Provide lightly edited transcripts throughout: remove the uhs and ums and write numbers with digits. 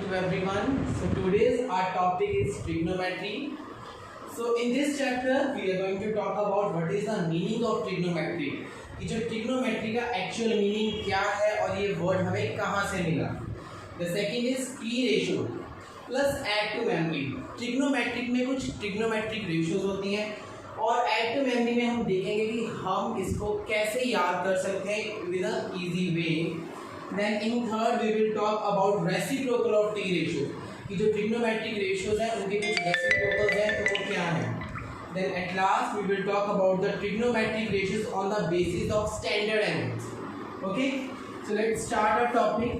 to everyone. So today's our topic is trigonometry. So in this chapter we are going to talk about what is the meaning of trigonometry. कि जो trigonometry का actual meaning क्या है और ये word हमें कहाँ से मिला. The second is P ratio plus add to memory. Trigonometric में कुछ trigonometric ratios होती हैं और add to memory में हम देखेंगे कि हम इसको कैसे याद कर सकते हैं with a easy way. Then in third we will talk about reciprocal of T ratio कि जो trigonometric ratios हैं उनके कुछ reciprocals हैं तो वो क्या हैं. Then at last we will talk about the trigonometric ratios on the basis of standard angles. Okay, so let's start our topic.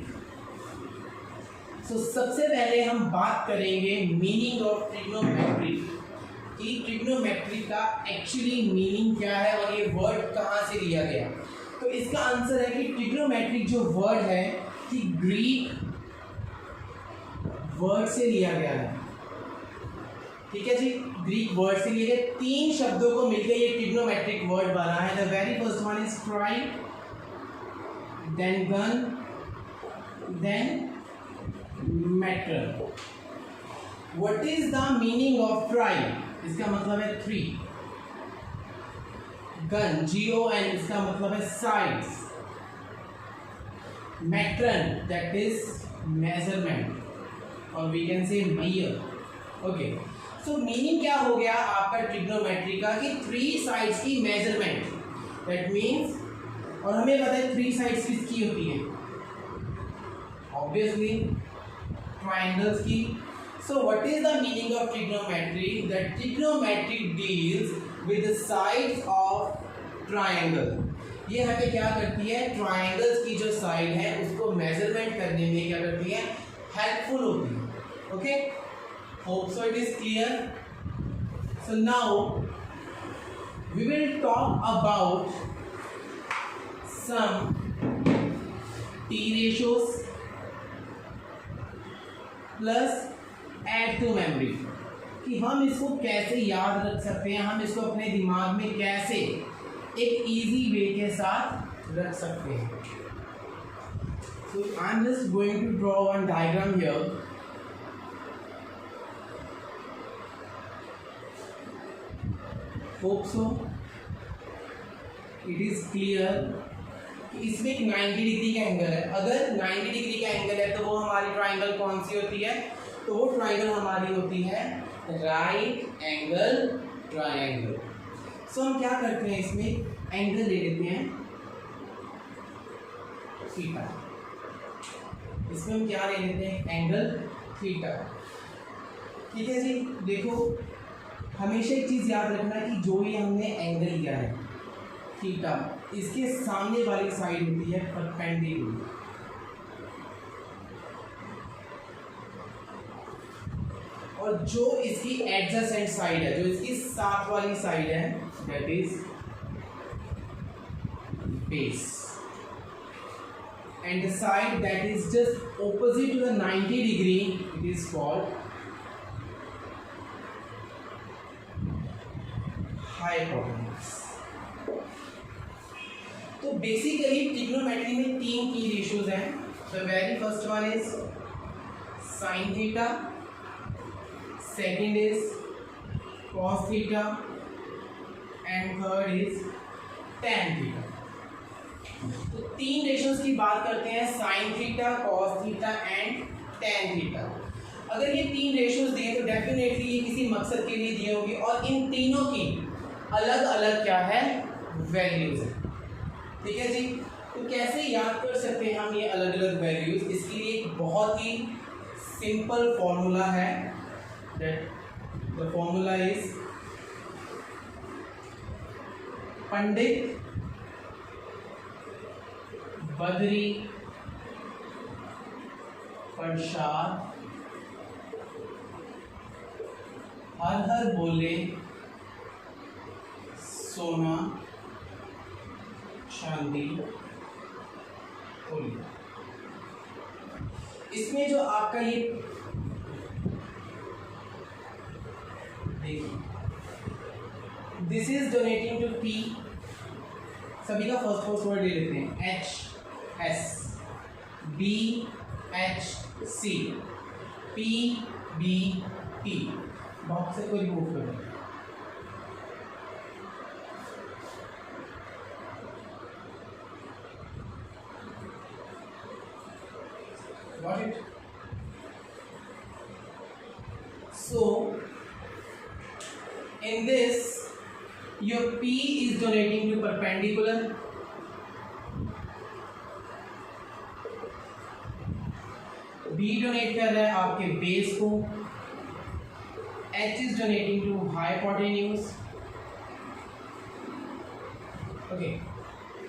So सबसे पहले हम बात करेंगे meaning of trigonometry कि trigonometry का actually meaning क्या है और ये word कहाँ से लिया गया. तो इसका आंसर है कि ट्रिग्नोमेट्रिक जो वर्ड है कि ग्रीक वर्ड से लिया गया है. ठीक है जी, ग्रीक वर्ड से लिए गए तीन शब्दों को मिलकर ये ट्रिग्नोमेट्रिक वर्ड बना है. The very first one is tri, then gon, then metron. What is the meaning of tri? इसका मतलब है थ्री. गन GON इसका मतलब है sides. Metron that is measurement और we can say measure. Okay, so meaning क्या हो गया आपका ट्रिग्नोमेट्री का कि थ्री साइड्स की मेजरमेंट. दैट मीन्स, और हमें पता है थ्री साइड्स किसकी होती है? ऑब्वियसली ट्रायंगल्स की. So what is the meaning of trigonometry? That trigonometry deals with the sides of triangle. ये हमें क्या करती है? ट्राइंगल्स की जो साइड है उसको मेजरमेंट करने में क्या करती है? हेल्पफुल होती है. Okay, hope so it is clear. So now we will talk about some T ratios plus add to memory कि हम इसको कैसे याद रख सकते हैं, हम इसको अपने दिमाग में कैसे एक इजी वे के साथ रख सकते हैं. So I am just going to draw one diagram here. Hope so it is clear. इसमें एक 90 डिग्री का एंगल है. अगर 90 डिग्री का एंगल है तो वो हमारी ट्राइंगल कौन सी होती है? तो वो ट्राइंगल हमारी होती है राइट एंगल ट्रायंगल. सो हम क्या करते हैं, इसमें एंगल ले लेते हैं थीटा. इसमें हम क्या ले लेते हैं? Angle theta. ठीक है जी. देखो, हमेशा एक चीज़ याद रखना कि जो ये हमने एंगल लिया है थीटा, इसके सामने वाली साइड होती है परपेंडिकुलर और जो इसकी एडजेसेंट साइड है, जो इसकी साथ वाली साइड है, that is base. And the side that is just opposite to the 90 degree it is called hypotenuse. तो बेसिकली ट्रिग्नोमेट्री में तीन की रेशियोज हैं. The very first one is sine theta, second is cos theta and third is tan theta. तो तीन ratios की बात करते हैं, sine theta, cos theta and tan theta. अगर ये तीन रेशियोज दिए तो डेफिनेटली ये किसी मकसद के लिए दिए होंगे और इन तीनों की अलग अलग क्या है? वैल्यूज है. ठीक है जी. तो कैसे याद कर सकते हैं हम ये अलग अलग वैल्यूज? इसके लिए एक बहुत ही सिंपल फॉर्मूला है. That the formula is Pandit Badri Prasad हर हर बोले सोना चांदी बोली. इसमें जो आपका ये this is donating to P. सभी का फर्स्ट वर्ड ले लेते हैं. HS BHC P B T, box से को रिमूव कर दें। Got it? So in this your P is donating to perpendicular, B donate कर रहा है आपके बेस को, H is donating to hypotenuse, okay,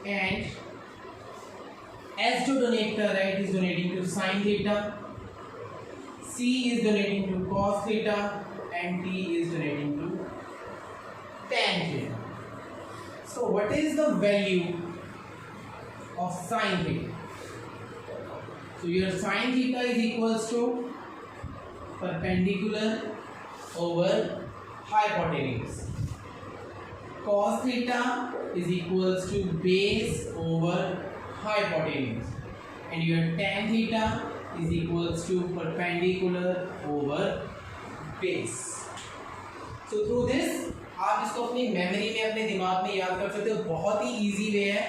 and S जो डोनेट कर रहा है it is donating to sine theta, C is donating to cos theta and T is donating to tan theta. So what is the value of sin theta? So your sin theta is equals to perpendicular over hypotenuse. Cos theta is equals to base over hypotenuse, and your tan theta is equals to perpendicular over base. So through this आप इसको अपनी memory में, अपने दिमाग में याद कर सकते हो। बहुत ही इजी वे है।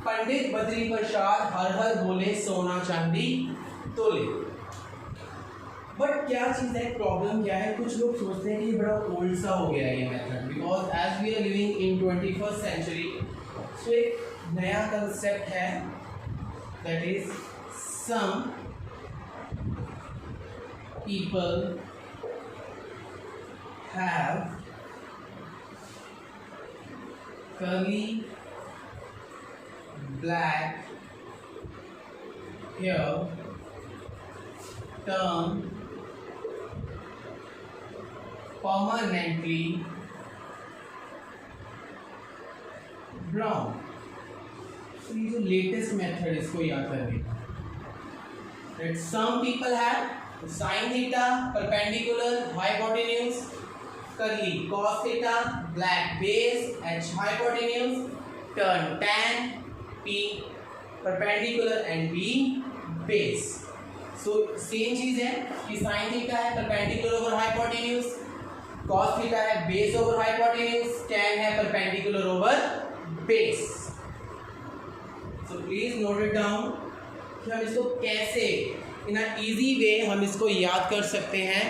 पंडित बद्री प्रसाद हर हर बोले सोना चांदी तोले। बट क्या चीज़ है, प्रॉब्लम क्या है, कुछ लोग सोचते हैं कि ये बड़ा ओल्ड सा हो गया है ये method, because as we are living in 21st century, so एक नया कंसेप्ट है that is some people have curly black hair turn permanently brown। तो ये जो लेटेस्ट मेथड इसको याद करने का, that some people have sin theta perpendicular hypotenuse, curly cos theta, black base, H hypotenuse, turn tan, P perpendicular and B base। So same चीज है कि sin theta है perpendicular over hypotenuse, cos theta है base over hypotenuse, tan है perpendicular over base। So please note it down कि हम इसको कैसे in a easy way हम इसको याद कर सकते हैं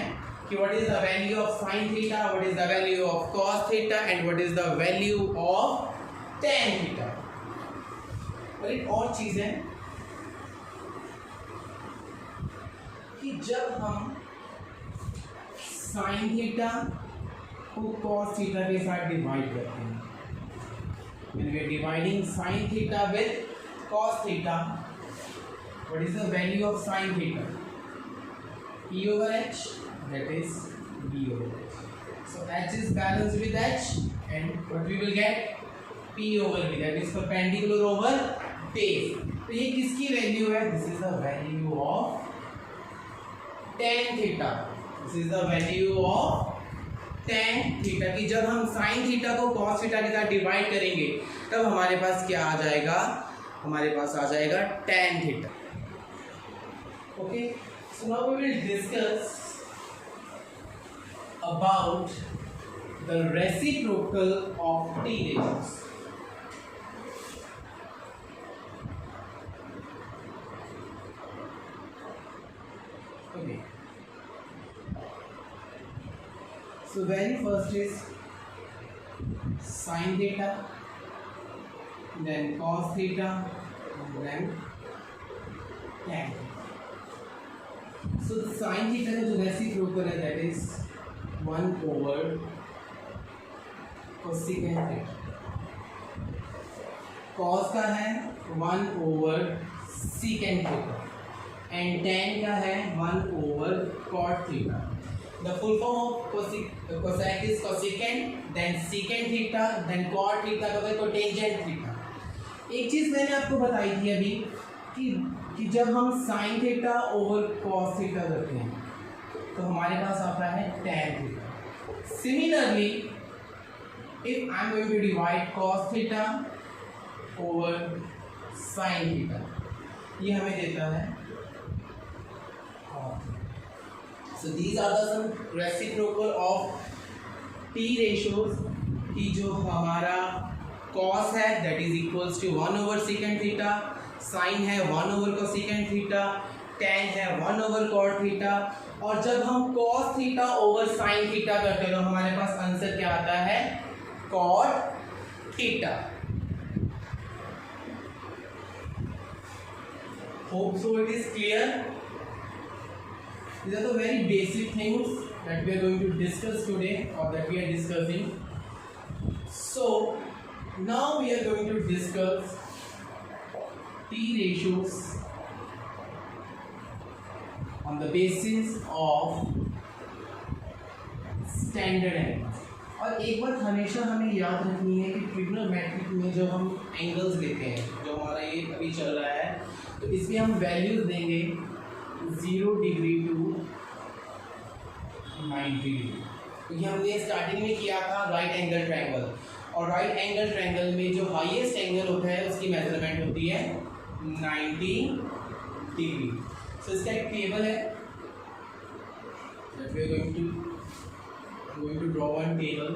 कि what is the value of sin theta, what is the value of cos theta and what is the value of tan theta। और एक और चीज़ है कि जब हम sin theta को cos theta के साथ डिवाइड करते हैं, when we are dividing sin theta with cos theta, what is the value of sin theta? E over H, that is B over H. So H is balanced with H, and what we will get? P over B, that is perpendicular over base। तो ये किसकी value है? This is the value of tan theta। This is the value of tan theta कि जब हम sin theta को cos theta के साथ डिवाइड करेंगे तब हमारे पास क्या आ जाएगा? हमारे पास आ जाएगा tan theta। Okay, so now we will discuss about the reciprocal of T ratios। Okay, so very first is sin theta, then cos theta, and then tan theta। So the sin theta का जो reciprocal है that is 1 over cosecant theta, cos का है 1 over secant theta, and tan का है 1 over cot theta। The full form of cosec is cosecant, then secant theta, then cot theta का तो tangent theta। एक चीज़ मैंने आपको बताई थी अभी कि जब हम sin theta over cos theta करते हैं तो हमारे पास आता है tan theta। Similarly, if I am going to divide cos theta over sin theta, ये हमें देता है cot। So these are the some reciprocal of T ratios की जो हमारा cos है that is equals to 1 over secant theta, sin है 1 over cosecant theta, tan है 1 over cot theta, और जब हम cos theta over sin theta करते हैं तो हमारे पास आंसर क्या आता है cot theta. Hope so it is clear. These are the very basic things that we are going to discuss today, or that we are discussing. So now we are going to discuss T ratios on the basis of standard angles. और एक बात हमेशा हमें याद रखनी है कि trigonometric में जो हम एंगल्स लेते हैं, जो हमारा ये अभी चल रहा है, तो इसमें हम वैल्यूज देंगे 0 डिग्री टू 90 डिग्री. तो ये हमने स्टार्टिंग में किया था राइट एंगल ट्रायंगल, और राइट एंगल ट्रायंगल में जो हाईएस्ट एंगल होता है उसकी मेजरमेंट होती है 90 डिग्री. सो इसका एक टेबल है that we are going to draw one table.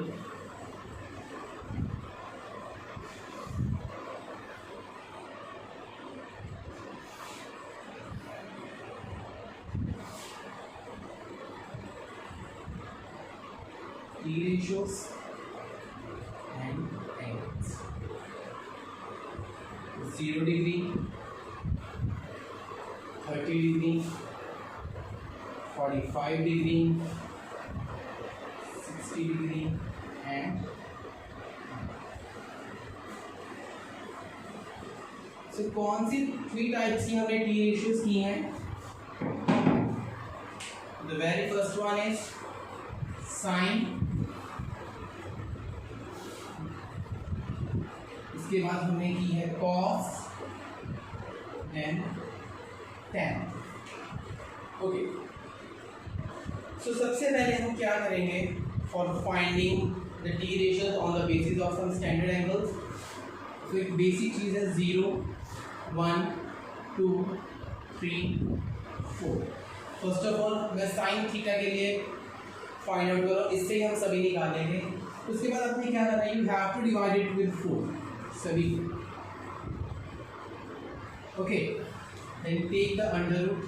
T ratios and angles. 0 degree, 30 degree, 45 degree, 60 degree and so कौन सी 3 टाइप्स की हमने T ratios की हैं? The very first one is sin. इसके बाद हमने की है cos and tan. ओके, सो सबसे पहले हम क्या करेंगे for finding the T ratios on the basis of some standard angles. So एक बेसिक चीज़ है 0, 1, 2, 3, 4. फर्स्ट ऑफ ऑल मैं साइन थीटा के लिए फाइंड आउट करो, इससे ही हम सभी निकालेंगे. उसके बाद आपने क्या करना है, you have to divide it with 4 सभी. Okay, then take the under root.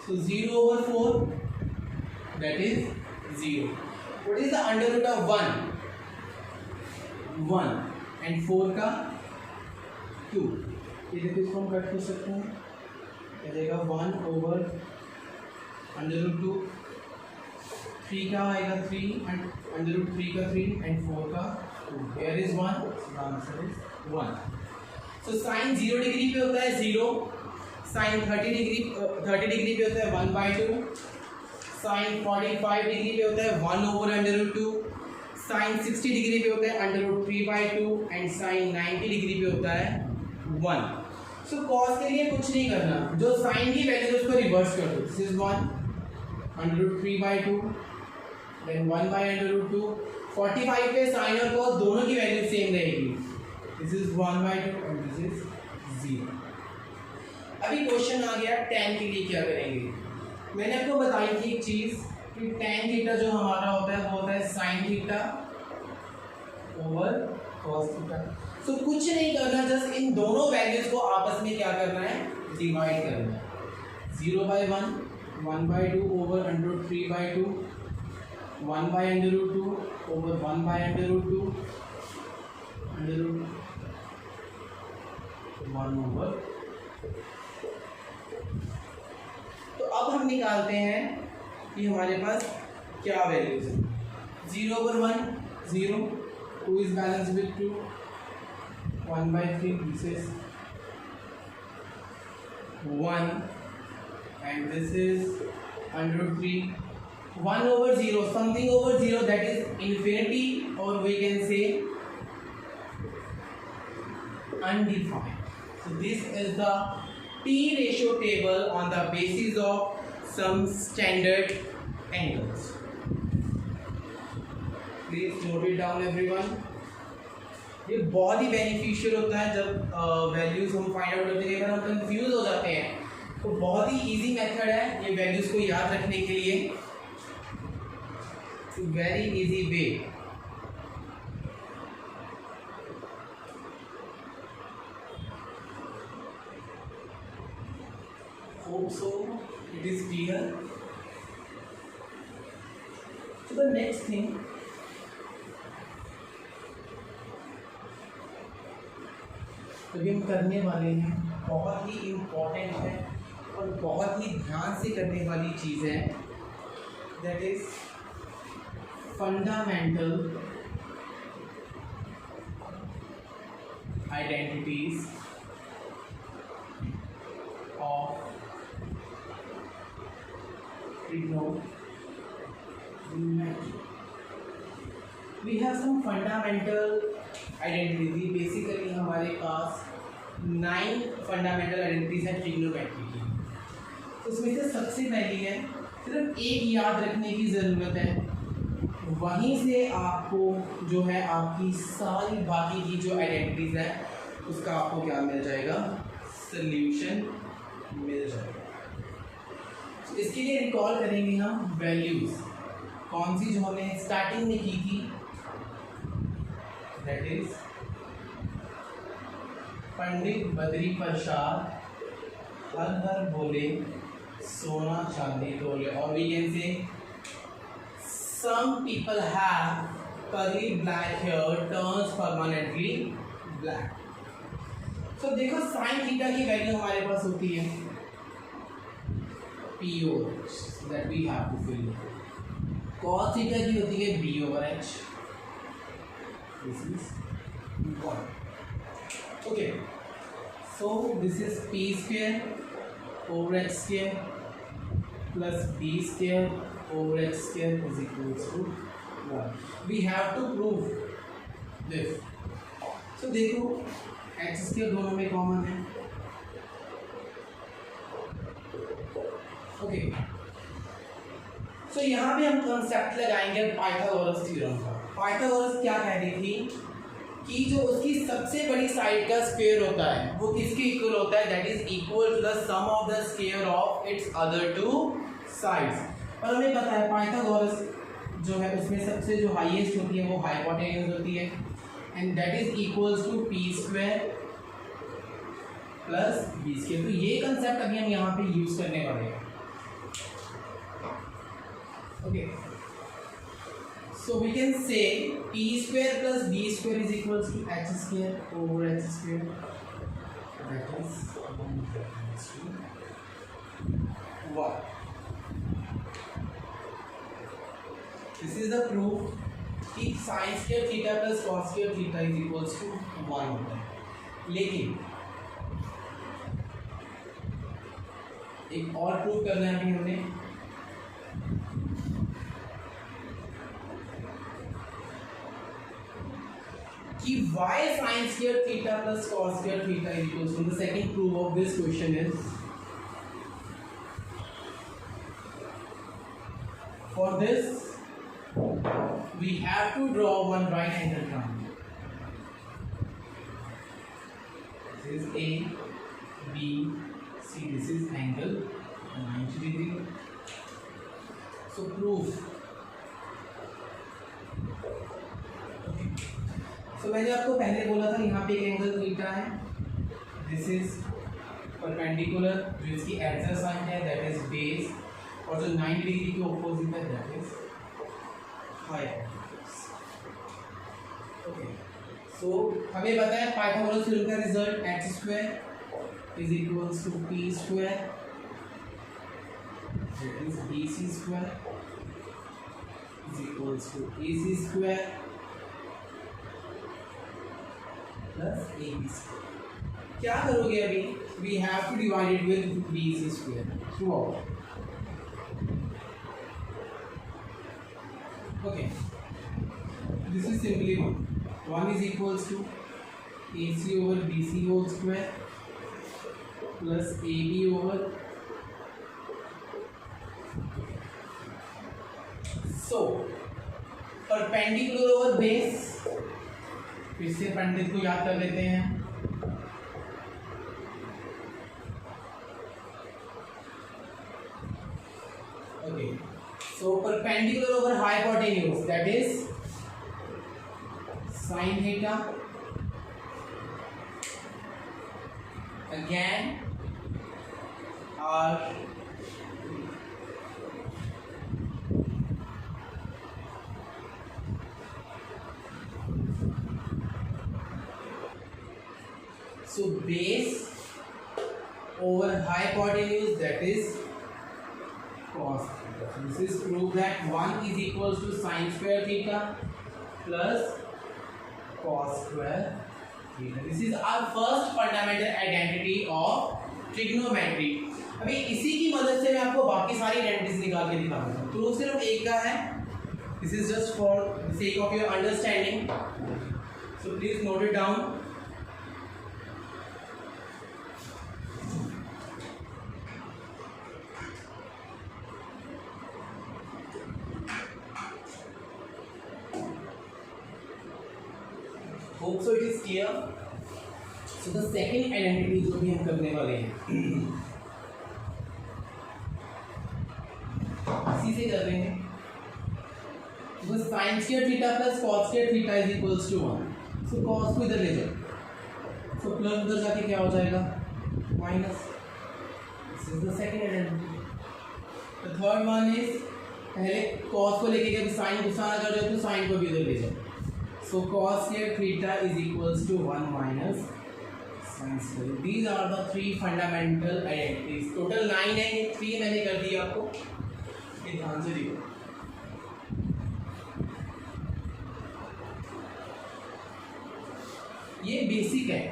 So 0 over 4, that is 0. What is the under root of 1? 1 and 4 का 2. ये देखो, इसको हम कट कर सकते हैं. ये देगा 1 over under root 2. 3 का आएगा 3 and under root 3 का 3 and 4 का 2. Here is 1. So the answer is 1. So sin 0 degree पे होता है 0. साइन 30 डिग्री पे होता है 1/2. साइन 45 डिग्री पे होता है 1 over under root 2. Sine 60 degree पे होता है under root 3/2 and sine 90 degree पे होता है 1. सो कॉस के लिए कुछ नहीं करना, जो साइन की वैल्यू है उसको रिवर्स कर दो. This is 1 under root 3/2, then 1/√2. 45 पे साइन और कॉस दोनों की वैल्यू सेम रहेगी. This is 1/2 and this is 0. अभी क्वेश्चन आ गया tan के लिए क्या करेंगे. मैंने आपको बताई थी एक चीज़ कि tan थीटा जो हमारा होता है वो होता है sin theta over cos theta. So कुछ नहीं करना, जस्ट इन दोनों वैल्यूज को आपस में क्या करना है, डिवाइड करना है. 0/1, 1/2 over under 3/2, 1/√2 over 1/√2, under 1 over. तो अब हम निकालते हैं कि हमारे पास क्या वैल्यूज है. 0 over 1 0, 2 is balanced with 2, 1/3 this is 1 and this is under 3. 1 over 0, something over 0, that is infinity, or we can say undefined. So this is the T ratio table on the basis of some standard angles. Please note it down everyone. ये बहुत ही beneficial होता है जब values हम find out करते हैं, हम confuse हो जाते हैं, तो बहुत ही इजी मेथड है ये वैल्यूज को याद रखने के लिए, very easy way. Hope so it is clear. So the next thing, अभी हम करने वाले हैं बहुत ही इम्पोर्टेंट है और बहुत ही ध्यान से करने वाली चीज़ है, that is fundamental identities of trigonometry. We have some fundamental identities। Basically हमारे पास 9 फंडामेंटल आइडेंटिटीज है ट्रिग्नोमेट्री की। तो उसमें से सबसे पहली है, सिर्फ एक याद रखने की ज़रूरत है, वहीं से आपको जो है आपकी सारी बाकी की जो आइडेंटिटीज है उसका आपको क्या मिल जाएगा, सल्यूशन मिल जाएगा। तो इसके लिए रिकॉल करेंगे हम वैल्यूज, कौन सी जो हमने स्टार्टिंग में की थी, दैट इज पंडित बद्री प्रसाद हर हर बोले सोना चांदी तोले, और we can say some people have curly black hair turns permanently black। तो देखो साइन थीटा की वैल्यू हमारे पास होती है PO that we have to fill। cos theta की होती है B/H। This is 1। Okay, so this is P square over H square plus B square over H square is equals to 1। We have to prove this। So देखो H square दोनों में common है। Okay, सो यहाँ पे हम concept लगाएंगे Pythagoras theorem का। Pythagoras क्या कह रही थी कि जो उसकी सबसे बड़ी साइड का स्क्वायर होता है वो किसके इक्वल होता है, that is equal to the sum of the square of its other two sides. और हमें पता है पाइथागोरस जो है उसमें सबसे जो हाईएस्ट होती है वो हाइपोटेन्यूज होती है, and that is equals to P square plus B square. तो ये कंसेप्ट अभी हम यहाँ पे यूज करने वाले हैं। Okay, so we can say p square plus b square is equals to h square over h square, that is 1। This is the proof कि sin square theta plus cos square theta is equals to 1 होता है। लेकिन एक और proof करना है अभी हमने, कि y sin square theta plus cos square theta is equals to, the second proof of this question is, for this we have to draw one right angle triangle। This is A, B, C, this is angle 90 degree। So proof, तो मैंने आपको पहले बोला था यहाँ पे एक angle theta है, दिस इज परपेंडिकुलर, जो इसकी एडजेसेंट है दैट इज बेस, और जो 90 डिग्री के ऑपोजिट है that is hypotenuse. Okay, so हमें पता है पाइथागोरस थ्योरम का result h square is equals to p square that is bc square is equals to ac square plus AB square. क्या करोगे अभी, we have to divide it with BC square throughout. ओके, this is simply 1 is equals to AC over BC whole square plus AB over, so perpendicular over base फिर से पंडित को याद कर लेते हैं। Okay, so perpendicular over hypotenuse that is sin theta, again or so base over hypotenuse, that is cos theta. This is proof that 1 is equals to sin square theta plus cos square theta. This is our first fundamental identity of trigonometry. अभी इसी की मदद से मैं आपको बाकी सारी identities निकाल के दिखाऊंगा। प्रूफ सिर्फ एक का है। This is just for the sake of your understanding. So please note it down. Hope so it is clear. So the second identity जो भी हम करने वाले हैं इसी से कर रहे हैं। तो sin square theta plus cos square theta is equals to 1. So cos को इधर ले जाओ, so प्लस उधर जाके क्या हो जाएगा minus. This is the second identity. The third one is पहले cos को लेके जब sin गुस्सा ना कर जाए तो sin को भी इधर ले जाओ। So cos square theta is equals to 1 minus sin square. These are the three fundamental identities. Total 9 है, ये 3 मैंने कर दिया आपको, ये ध्यान से देखो। ये बेसिक है,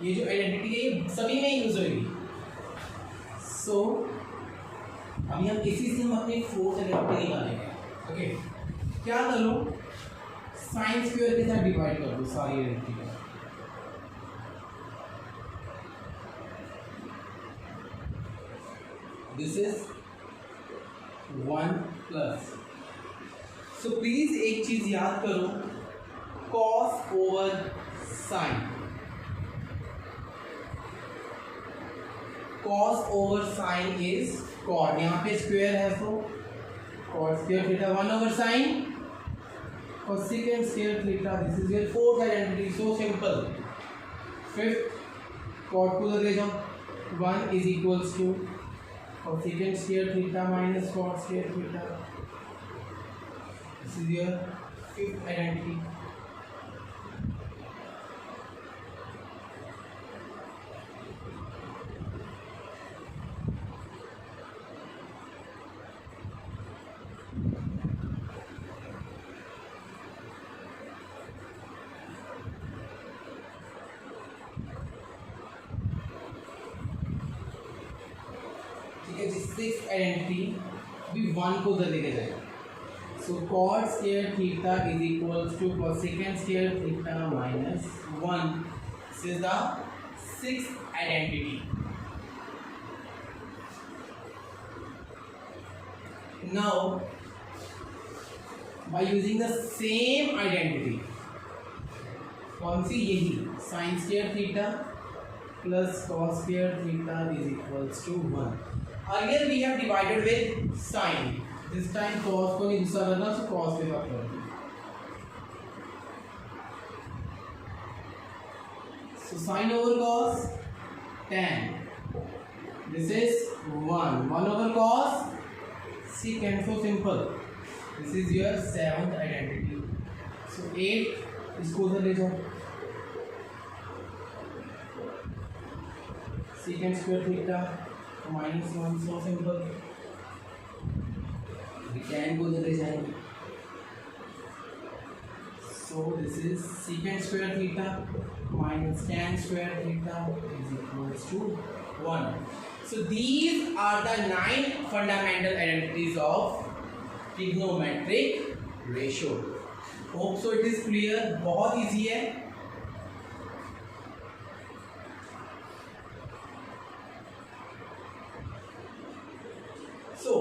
ये जो आइडेंटिटी है ये सभी में यूज होगी। सो अभी हम इसी से हम अपनी फोर्थ आइडेंटिटी निकालेंगे। ओके, क्या करो, साइन स्क्वायर के साथ डिवाइड कर दो सारी आइडेंटिटी को। This is 1 plus. So please एक चीज याद करो, cos over sine, cos over sine is cot, यहाँ पे स्क्वायर है तो cot square theta 1 over sine cosecant square theta. This is your fourth identity, so simple. Fifth, cot को उधर ले जाओ, 1 is equals to cosecant square theta minus cot square theta. This is your fifth identity. Six identity भी 1 को उधर लेके जाएगा। So cot square theta is equals to cosecant square theta minus 1. This is the sixth identity. Now by using the same identity, कौन सी, यही sine square theta plus cos square theta is equals to 1. Earlier we have divided with sin. This time cos को नहीं दूसरा करना, so cos के साथ कर दिया। So sin over cos, tan. This is 1. 1 over cos, secant. So simple. This is your seventh identity. So 8 इसको उधर ले जाओ, secant square theta minus 1, so simple. We can go the design. So this is secant square theta minus tan square theta is equals to 1. So these are the 9 fundamental identities of trigonometric ratio. Hope so it is clear. बहुत easy है। So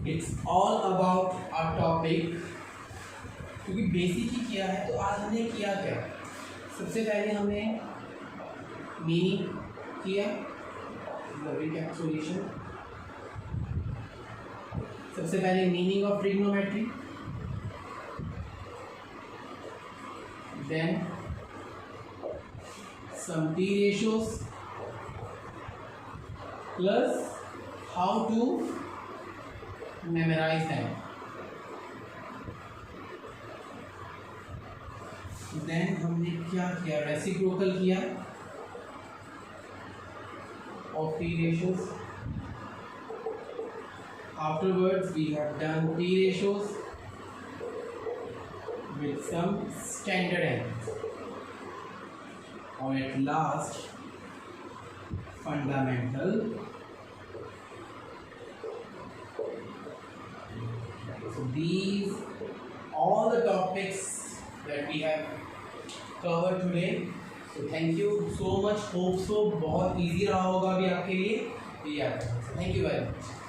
it's all about our topic क्योंकि basic ही किया है। तो आज हमने किया क्या, सबसे पहले हमने मीनिंग किया, रिकैपिचुलेशन। सबसे पहले meaning of trigonometry, then some t ratios plus how to memorize them. Then हमने क्या किया, रेसिप्रोकल किया of t ratios. Afterwards we have done t ratios with some standard angles. Or at last, fundamental. So these all the topics that we have covered today. So thank you so much. Hope so बहुत easy रहा होगा अभी आपके लिए। Thank you very much.